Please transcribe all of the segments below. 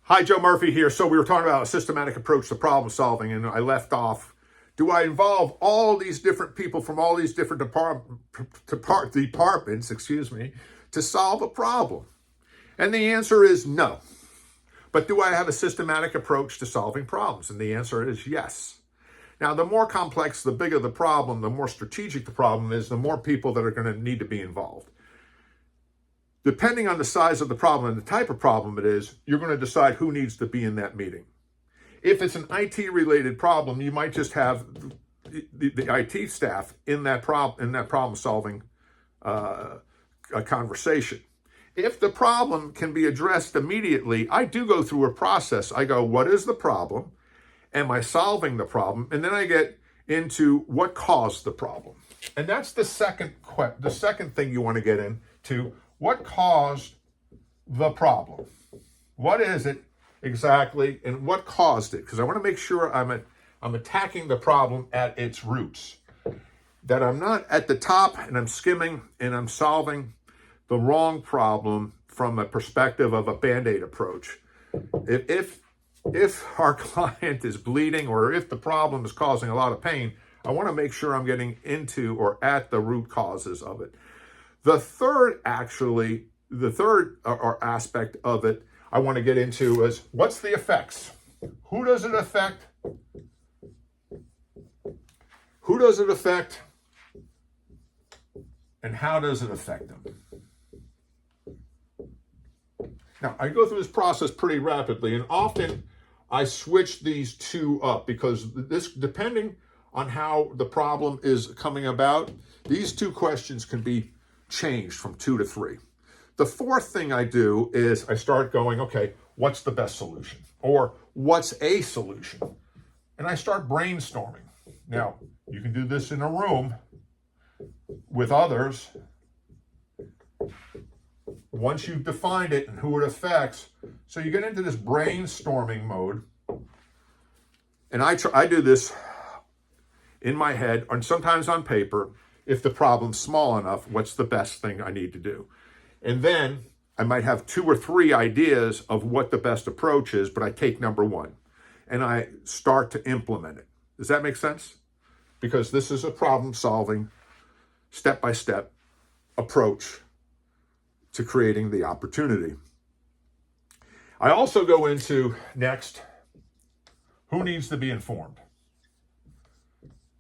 Hi, Joe Murphy here. So we were talking about a systematic approach to problem solving, and I left off. Do I involve all these different people from all these different departments, to solve a problem? And the answer is no. But do I have a systematic approach to solving problems? And the answer is yes. Now, the more complex, the bigger the problem, the more strategic the problem is, the more people that are going to need to be involved. Depending on the size of the problem and the type of problem it is, you're going to decide who needs to be in that meeting. If it's an IT-related problem, you might just have the IT staff in that problem-solving conversation. If the problem can be addressed immediately, I do go through a process. I go, what is the problem? Am I solving the problem? And then I get into what caused the problem. And that's the second thing you want to get into. What caused the problem? What is it exactly, and what caused it? Because I want to make sure I'm attacking the problem at its roots. That I'm not at the top and I'm skimming and I'm solving the wrong problem from a perspective of a Band-Aid approach. If our client is bleeding or if the problem is causing a lot of pain, I want to make sure I'm getting into or at the root causes of it. The third aspect of it I want to get into is what's the effects? Who does it affect? Who does it affect? And how does it affect them? Now, I go through this process pretty rapidly, and often I switch these two up because depending on how the problem is coming about, these two questions can be changed from 2 to 3. The fourth thing I do is I start going, okay, what's the best solution? Or what's a solution? And I start brainstorming. Now, you can do this in a room with others. Once you've defined it and who it affects, so you get into this brainstorming mode. And I do this in my head, and sometimes on paper. If the problem's small enough, what's the best thing I need to do? And then I might have 2 or 3 ideas of what the best approach is, but I take number 1 and I start to implement it. Does that make sense? Because this is a problem-solving, step-by-step approach to creating the opportunity. I also go into next, who needs to be informed?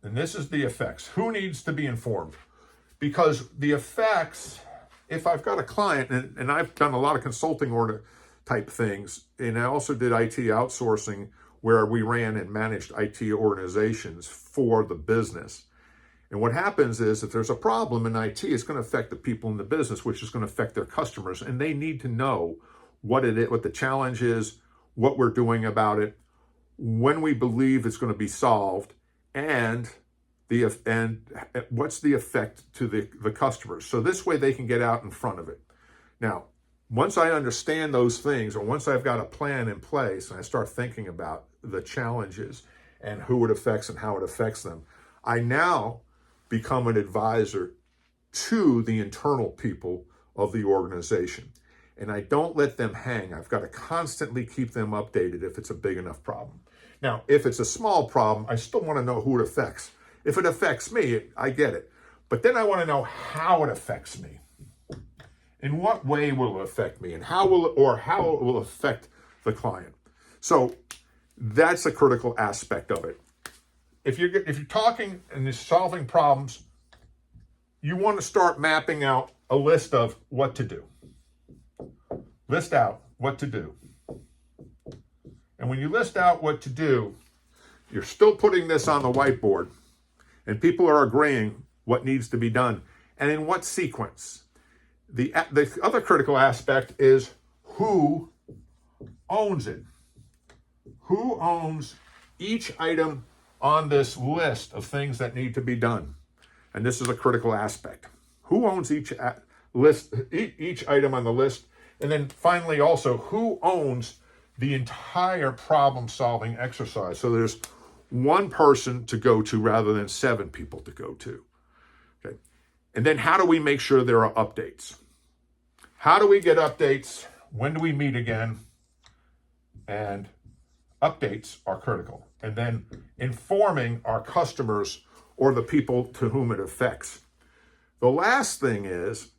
And this is the effects. Who needs to be informed? Because the effects, if I've got a client, and I've done a lot of consulting order type things, and I also did IT outsourcing where we ran and managed IT organizations for the business. And what happens is if there's a problem in IT, it's going to affect the people in the business, which is going to affect their customers. And they need to know what it is, what the challenge is, what we're doing about it, when we believe it's going to be solved, and what's the effect to the customers. So this way they can get out in front of it. Now, once I understand those things, or once I've got a plan in place and I start thinking about the challenges and who it affects and how it affects them, I now become an advisor to the internal people of the organization. And I don't let them hang. I've got to constantly keep them updated if it's a big enough problem. Now, if it's a small problem, I still want to know who it affects. If it affects me, I get it. But then I want to know how it affects me. In what way will it affect me? And how it will affect the client? So that's a critical aspect of it. If you're talking and you're solving problems, you want to start mapping out a list of what to do. List out what to do. And when you list out what to do, you're still putting this on the whiteboard, and people are agreeing what needs to be done and in what sequence. The other critical aspect is who owns it. Who owns each item on this list of things that need to be done? And this is a critical aspect. Who owns each item on the list? And then finally also, who owns the entire problem-solving exercise? So there's one person to go to rather than 7 people to go to. Okay. And then how do we make sure there are updates? How do we get updates? When do we meet again? and updates are critical. And then informing our customers or the people to whom it affects. The last thing is,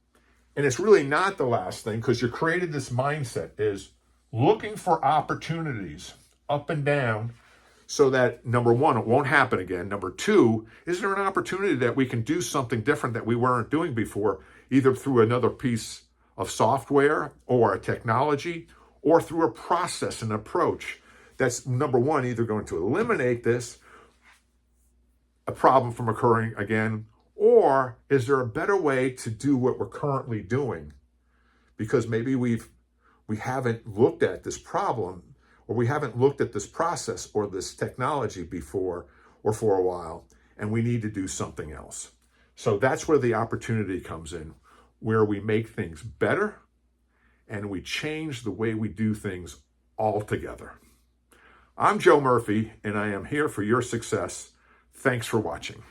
and it's really not the last thing because you created this mindset, is looking for opportunities up and down so that, number one, it won't happen again. Number two, is there an opportunity that we can do something different that we weren't doing before, either through another piece of software or a technology or through a process and approach that's, number one, either going to eliminate a problem from occurring again, or is there a better way to do what we're currently doing? Because maybe we haven't looked at this problem, or we haven't looked at this process or this technology before or for a while, and we need to do something else. So that's where the opportunity comes in, where we make things better and we change the way we do things altogether. I'm Joe Murphy, and I am here for your success. Thanks for watching.